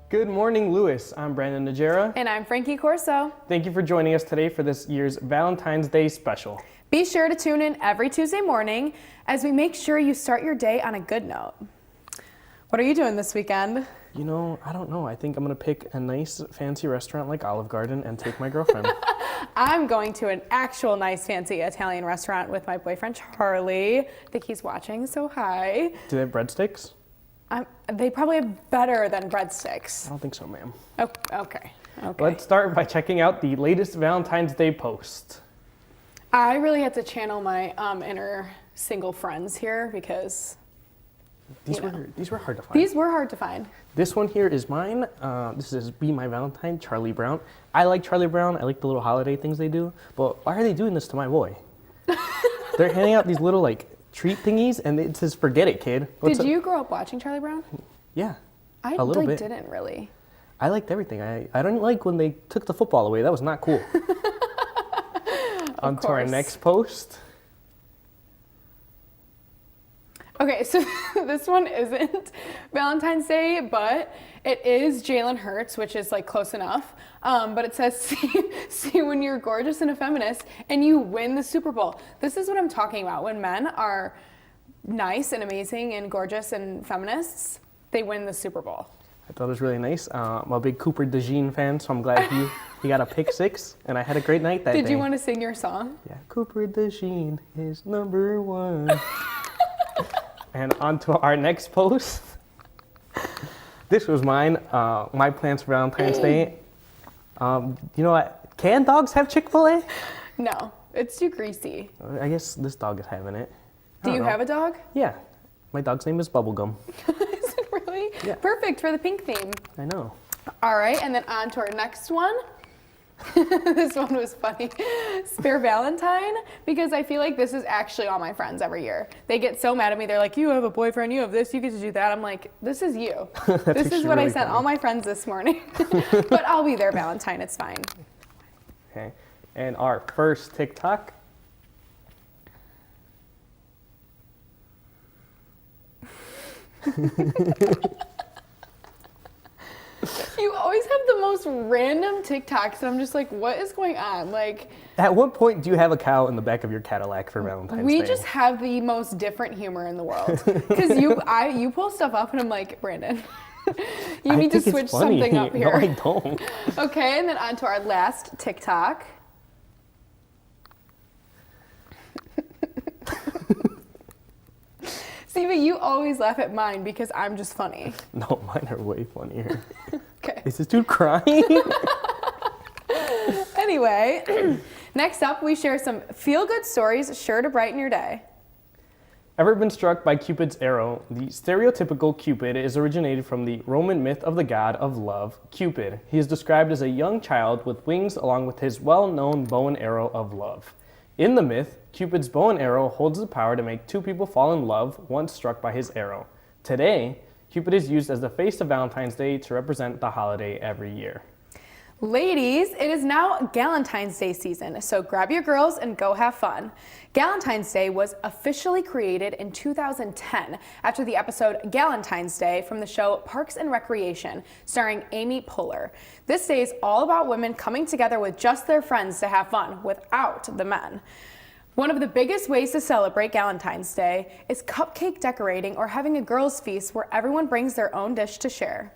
Good morning, Lewis. I'm Brandon Najera. And I'm Frankie Corso. Thank you for joining us today for this year's Valentine's Day special. Be sure to tune in every Tuesday morning as we make sure you start your day on a good note. What are you doing this weekend? You know, I don't know. I think I'm going to pick a nice fancy restaurant like Olive Garden and take my girlfriend. I'm going to an actual nice fancy Italian restaurant with my boyfriend Charlie. I think he's watching, so hi. Do they have breadsticks? They probably have better than breadsticks. I don't think so, ma'am. Oh, okay. Let's start by checking out the latest Valentine's Day post. I really had to channel my inner single friends here because These were hard to find. these were hard to find. This one here is mine. This is Be My Valentine, Charlie Brown. I like Charlie Brown. I like the little holiday things they do. But why are they doing this to my boy? They're handing out these little treat thingies, and it says, "Forget it, kid." Did you grow up watching Charlie Brown? Yeah, I a little bit. didn't really. I liked everything. I don't like when they took the football away. That was not cool. On to our next post. Okay, so this one isn't Valentine's Day, but it is Jalen Hurts, which is close enough. But it says, see when you're gorgeous and a feminist and you win the Super Bowl. This is what I'm talking about. When men are nice and amazing and gorgeous and feminists, they win the Super Bowl. I thought it was really nice. I'm a big Cooper DeJean fan, so I'm glad he got a pick six, and I had a great night that day. Did you want to sing your song? Yeah, Cooper DeJean is number one. And on to our next post. This was mine. My plans for Valentine's Day. You know what? Can dogs have Chick-fil-A? No, it's too greasy. I guess this dog is having it. Do you have a dog? Yeah. My dog's name is Bubblegum. Is it really? Yeah. Perfect for the pink theme. I know. All right, and then on to our next one. This one was funny. Spare Valentine, because I feel like this is actually all my friends every year. They get so mad at me. They're like, you have a boyfriend, you have this, you get to do that. I'm like, this is you. This is what I sent all my friends this morning. But I'll be their Valentine, it's fine. Okay. And our first TikTok. You always have the most random TikToks, and I'm just like, what is going on? At what point do you have a cow in the back of your Cadillac for Valentine's Day? We just have the most different humor in the world. Because you pull stuff up, and I'm like, Brandon, you need to switch something up here. No, I don't. Okay, and then on to our last TikTok. See, but you always laugh at mine because I'm just funny. No, mine are way funnier. Okay. Is this dude crying? Anyway, next up, we share some feel-good stories sure to brighten your day. Ever been struck by Cupid's arrow? The stereotypical Cupid is originated from the Roman myth of the god of love, Cupid. He is described as a young child with wings along with his well-known bow and arrow of love. In the myth, Cupid's bow and arrow holds the power to make two people fall in love once struck by his arrow. Today, Cupid is used as the face of Valentine's Day to represent the holiday every year. Ladies, it is now Galentine's Day season, so grab your girls and go have fun. Galentine's Day was officially created in 2010 after the episode Galentine's Day from the show Parks and Recreation, starring Amy Poehler. This day is all about women coming together with just their friends to have fun without the men. One of the biggest ways to celebrate Galentine's Day is cupcake decorating or having a girls' feast where everyone brings their own dish to share.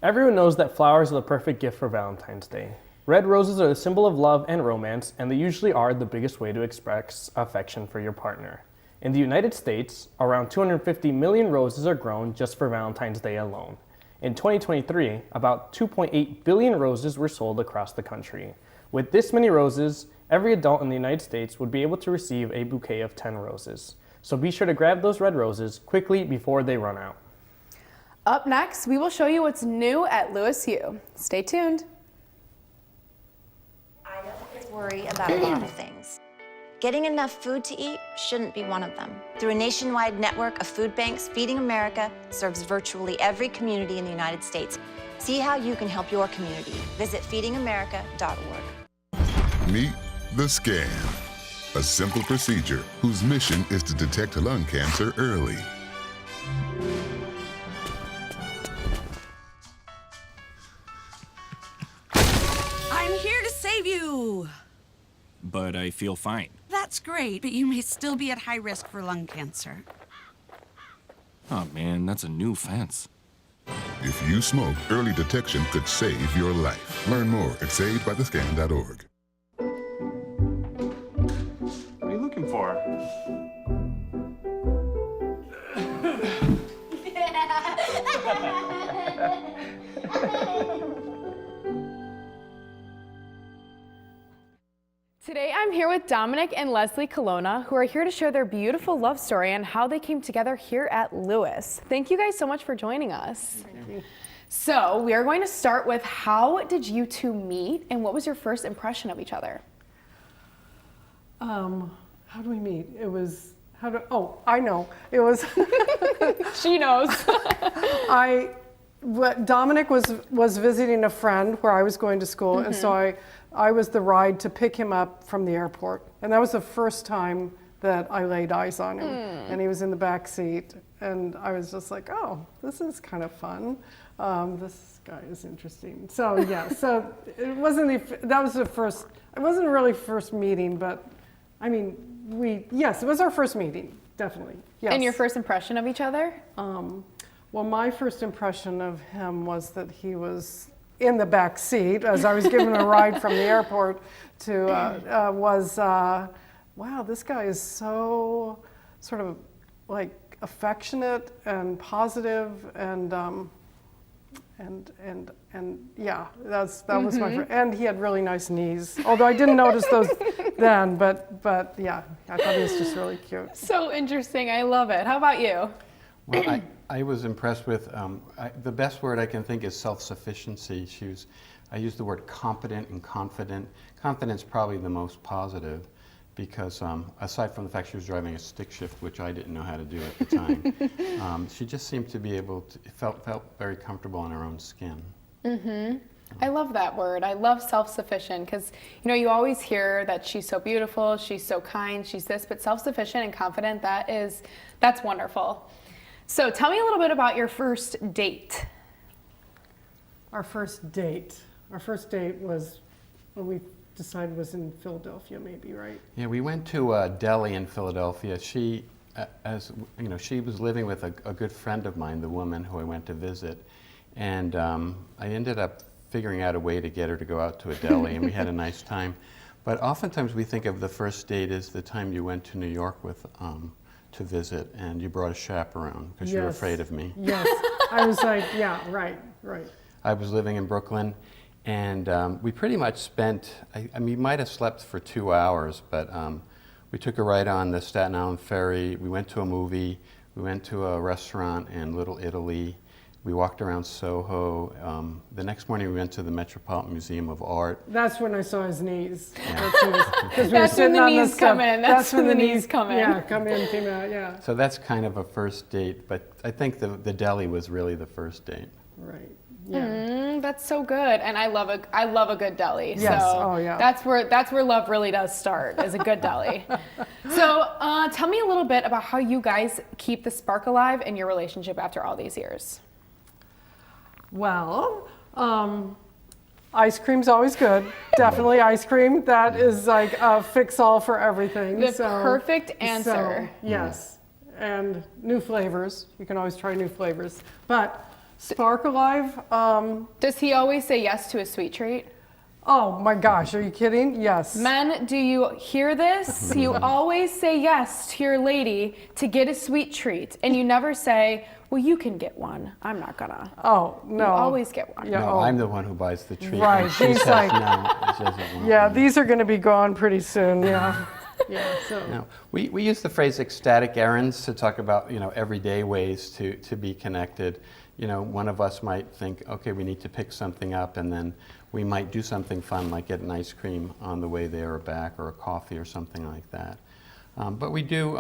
Everyone knows that flowers are the perfect gift for Valentine's Day. Red roses are the symbol of love and romance, and they usually are the biggest way to express affection for your partner. In the United States, around 250 million roses are grown just for Valentine's Day alone. In 2023, about 2.8 billion roses were sold across the country. With this many roses, every adult in the United States would be able to receive a bouquet of 10 roses. So be sure to grab those red roses quickly before they run out. Up next, we will show you what's new at Lewis U. Stay tuned. I worry about a lot of things. Getting enough food to eat shouldn't be one of them. Through a nationwide network of food banks, Feeding America serves virtually every community in the United States. See how you can help your community. Visit feedingamerica.org. Meet the scan, a simple procedure whose mission is to detect lung cancer early. I'm here to save you. But I feel fine. That's great, but you may still be at high risk for lung cancer. Oh man, that's a new fence. If you smoke, early detection could save your life. Learn more at savedbythescan.org. What are you looking for? Today I'm here with Dominic and Leslie Colonna, who are here to share their beautiful love story and how they came together here at Lewis. Thank you guys so much for joining us. Thank you. So we are going to start with, how did you two meet and what was your first impression of each other? How do we meet? It was, I know. It was, She knows. Dominic was visiting a friend where I was going to school, and so I was the ride to pick him up from the airport. And that was the first time that I laid eyes on him. And he was in the back seat, and I was just like, oh, this is kind of fun. This guy is interesting. So yeah, so it wasn't it wasn't really first meeting, but I mean, it was our first meeting, definitely. Yes. And your first impression of each other? Well, my first impression of him was that he was in the back seat as I was giving a ride from the airport to, wow, this guy is so sort of like affectionate and positive and yeah, that was my first, and he had really nice knees. Although I didn't notice those then, but yeah, I thought he was just really cute. So interesting, I love it. How about you? Well, I was impressed with, the best word I can think is self-sufficiency. I used the word competent and confident. Confidence probably the most positive because aside from the fact she was driving a stick shift, which I didn't know how to do at the time, she just seemed to be able to, felt very comfortable in her own skin. Mm-hmm. I love that word. I love self-sufficient because, you always hear that she's so beautiful, she's so kind, she's this, but self-sufficient and confident, that's wonderful. So tell me a little bit about your first date. Our first date was, when we decided was in Philadelphia maybe, right? Yeah, we went to a deli in Philadelphia. She, she was living with a good friend of mine, the woman who I went to visit. And I ended up figuring out a way to get her to go out to a deli, and we had a nice time. But oftentimes we think of the first date as the time you went to New York with, to visit, and you brought a chaperone because you were afraid of me. Yes, I was like, yeah, right. I was living in Brooklyn, and we pretty much spent, we might have slept for 2 hours, but we took a ride on the Staten Island ferry, we went to a movie, we went to a restaurant in Little Italy, we walked around Soho. The next morning we went to the Metropolitan Museum of Art. That's when I saw his knees. Yeah. That's when the knees come in. That's when the knees come in. Yeah, come out, yeah. So that's kind of a first date, but I think the deli was really the first date. Right. Yeah. That's so good, and I love a good deli. Yes. So oh yeah. That's where love really does start, is a good deli. So tell me a little bit about how you guys keep the spark alive in your relationship after all these years. Well, ice cream's always good. Definitely ice cream. That is like a fix-all for everything. The perfect answer. So, yes, and new flavors. You can always try new flavors. But Spark Alive. Does he always say yes to a sweet treat? Oh my gosh, are you kidding? Yes. Men, do you hear this? You always say yes to your lady to get a sweet treat, and you never say, well, you can get one. I'm not gonna. Oh, no. You always get one. Yeah, No, oh. I'm the one who buys the treat. Right, and she he's says like- no, she doesn't want Yeah, one. these are going to be gone pretty soon, yeah. Yeah, so. No, we use the phrase ecstatic errands to talk about, everyday ways to be connected. One of us might think, okay, we need to pick something up, and then we might do something fun like get an ice cream on the way there or back, or a coffee or something like that. But we do,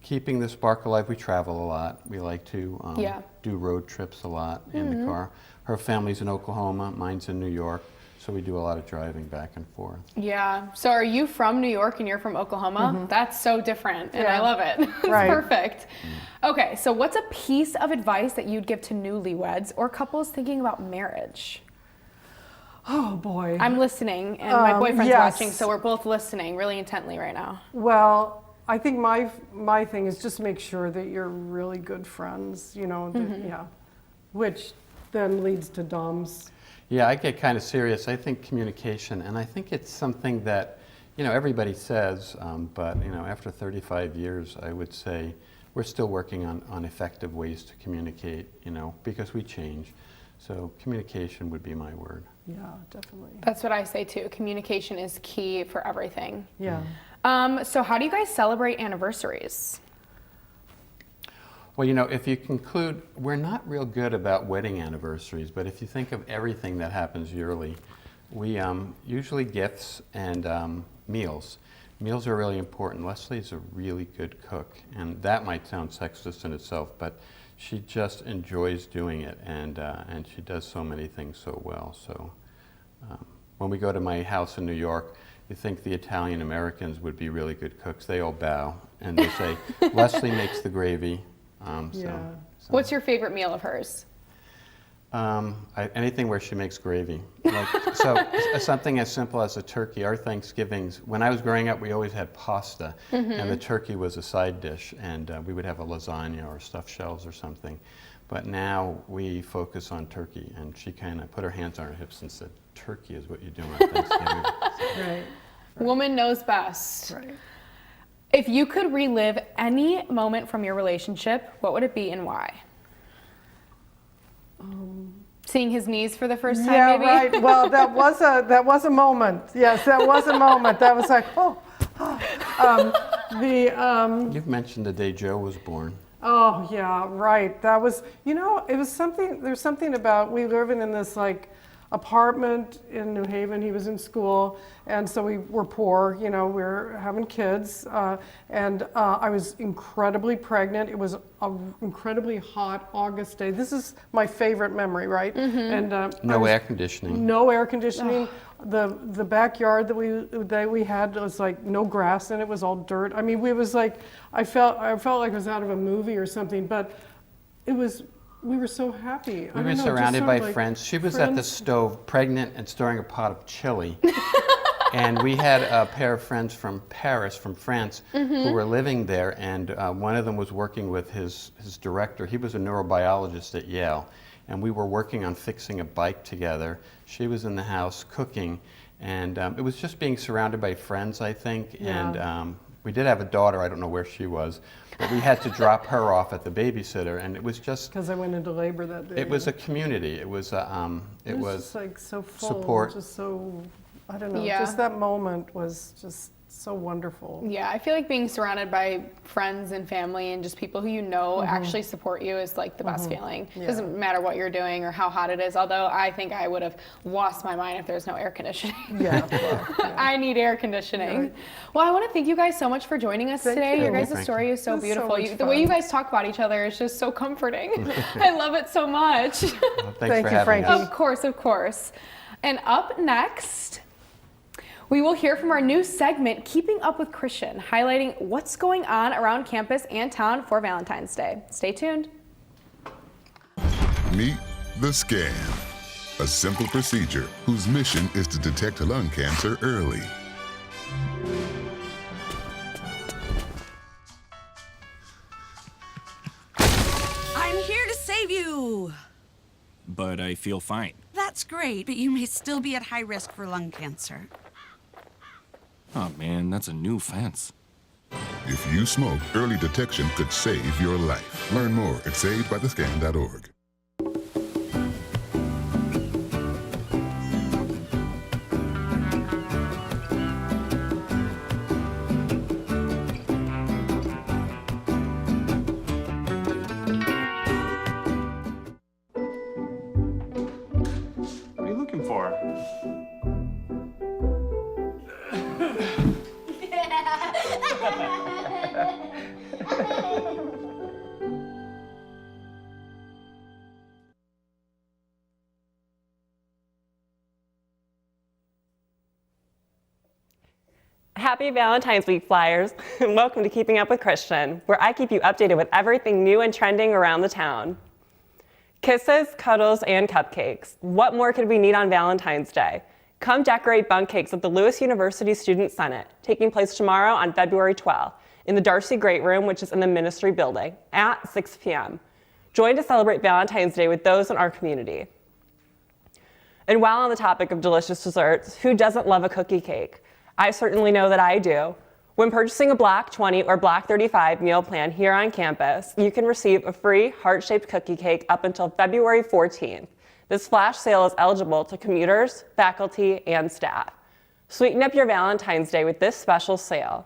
keeping the spark alive, we travel a lot. We like to do road trips a lot in the car. Her family's in Oklahoma, mine's in New York, so we do a lot of driving back and forth. Yeah. So are you from New York and you're from Oklahoma? That's so different, and I Yeah. love it. It's Right. perfect. Okay, so what's a piece of advice that you'd give to newlyweds or couples thinking about marriage? Oh, boy. I'm listening, and my boyfriend's yes. watching, so we're both listening really intently right now. Well, I think my thing is just make sure that you're really good friends, yeah, which then leads to Dom's. Yeah, I get kind of serious. I think communication, and I think it's something that, everybody says, but, after 35 years, I would say we're still working on effective ways to communicate, because we change. So communication would be my word. Yeah, definitely. That's what I say too. Communication is key for everything. Yeah. So how do you guys celebrate anniversaries? Well, if you conclude, we're not real good about wedding anniversaries, but if you think of everything that happens yearly, we usually gifts and meals. Meals are really important. Leslie is a really good cook, and that might sound sexist in itself, but she just enjoys doing it, and she does so many things so well. So when we go to my house in New York, you think the Italian Americans would be really good cooks. They all bow, and they say, Leslie makes the gravy. What's your favorite meal of hers? Anything where she makes gravy. Something as simple as a turkey. Our Thanksgivings, when I was growing up, we always had pasta, and the turkey was a side dish, and we would have a lasagna or stuffed shells or something. But now we focus on turkey, and she kind of put her hands on her hips and said, turkey is what you do on Thanksgiving. Right. Woman knows best. Right. If you could relive any moment from your relationship, what would it be and why? Seeing his knees for the first time, Yeah, maybe? right. Well, that was a moment. Yes, that was a moment. That was like, You've mentioned the day Joe was born. Oh yeah, right. That was, it was something. There's something about we living in this apartment in New Haven. He was in school, and so we were poor. We were having kids, and I was incredibly pregnant. It was an incredibly hot August day. This is my favorite memory, right? And No air conditioning. No air conditioning. The backyard that we had was no grass in it. It was all dirt. I mean, it was I felt like I was out of a movie or something. But it was. We were so happy. We were surrounded by friends. She was at the stove, pregnant and stirring a pot of chili. And we had a pair of friends from Paris, from France, who were living there. And one of them was working with his director. He was a neurobiologist at Yale. And we were working on fixing a bike together. She was in the house cooking. And it was just being surrounded by friends, I think. Yeah. And we did have a daughter. I don't know where she was. But we had to drop her off at the babysitter, and it was just because I went into labor that day. It was a community. It was it was just so full, support. just so I don't know. Yeah. Just that moment was just so wonderful. Yeah, I feel like being surrounded by friends and family and just people who actually support you is the best feeling. Yeah. Doesn't matter what you're doing or how hot it is, although I think I would have lost my mind if there's no air conditioning. Yeah. Well, I need air conditioning. Yeah. Well, I want to thank you guys so much for joining us today. you. Your guys' Thank story is so It was so beautiful. much The way fun. you guys talk about each other is just so comforting. I love it so much. Thanks Thank for you, having Frankie. us. Of course, of course. And up next, we will hear from our new segment, Keeping Up with Christian, highlighting what's going on around campus and town for Valentine's Day. Stay tuned. Meet the Scan, a simple procedure whose mission is to detect lung cancer early. I'm here to save you. But I feel fine. That That's great, but you may still be at high risk for lung cancer. Oh man, that's a new fence. If you smoke, early detection could save your life. Learn more at savedbythescan.org. What are you looking for? Happy Valentine's Week, Flyers, and welcome to Keeping Up with Christian, where I keep you updated with everything new and trending around the town. Kisses, cuddles, and cupcakes. What more could we need on Valentine's Day? Come decorate bundt cakes at the Lewis University Student Senate, taking place tomorrow on February 12th in the Darcy Great Room, which is in the Ministry Building, at 6 p.m. Join to celebrate Valentine's Day with those in our community. And while on the topic of delicious desserts, who doesn't love a cookie cake? I certainly know that I do. When purchasing a Block 20 or Block 35 meal plan here on campus, you can receive a free heart-shaped cookie cake up until February 14th. This flash sale is eligible to commuters, faculty, and staff. Sweeten up your Valentine's Day with this special sale.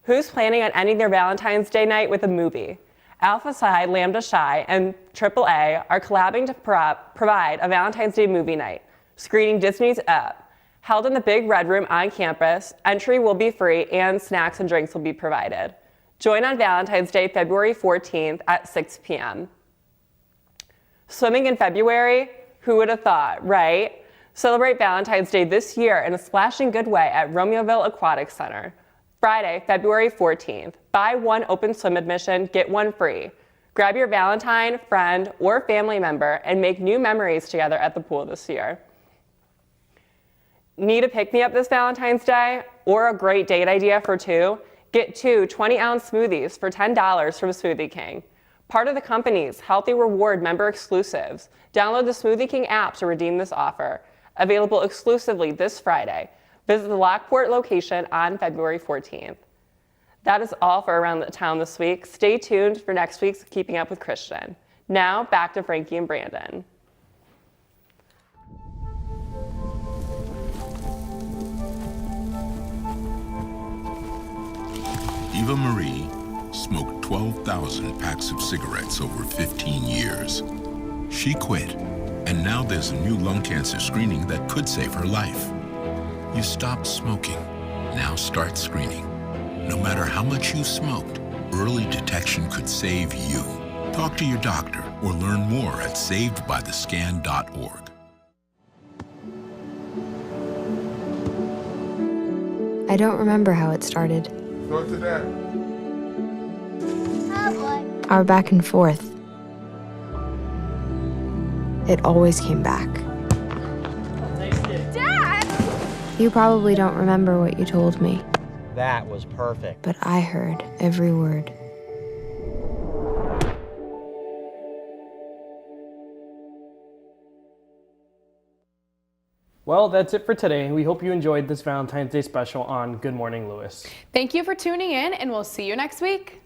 Who's planning on ending their Valentine's Day night with a movie? Alpha Psi, Lambda Chi, and AAA are collabing to provide a Valentine's Day movie night, screening Disney's Up. Held in the Big Red Room on campus, entry will be free and snacks and drinks will be provided. Join on Valentine's Day, February 14th at 6 p.m. Swimming in February? Who would have thought, right? Celebrate Valentine's Day this year in a splashing good way at Romeoville Aquatic Center. Friday, February 14th. Buy one open swim admission, get one free. Grab your Valentine, friend, or family member and make new memories together at the pool this year. Need a pick-me-up this Valentine's Day? Or a great date idea for two? Get two 20-ounce smoothies for $10 from Smoothie King. Part of the company's Healthy Reward member exclusives. Download the Smoothie King app to redeem this offer. Available exclusively this Friday. Visit the Lockport location on February 14th. That is all for Around the Town this week. Stay tuned for next week's Keeping Up with Christian. Now, back to Frankie and Brandon. Eva Marie smoked 12,000 packs of cigarettes over 15 years. She quit, and now there's a new lung cancer screening that could save her life. You stopped smoking, now start screening. No matter how much you smoked, early detection could save you. Talk to your doctor or learn more at savedbythescan.org. I don't remember how it started. Go to that. Our back and forth. It always came back. Dad! You probably don't remember what you told me, That was perfect. but I heard every word. Well, that's it for today. We hope you enjoyed this Valentine's Day special on Good Morning Lewis. Thank you for tuning in, and we'll see you next week.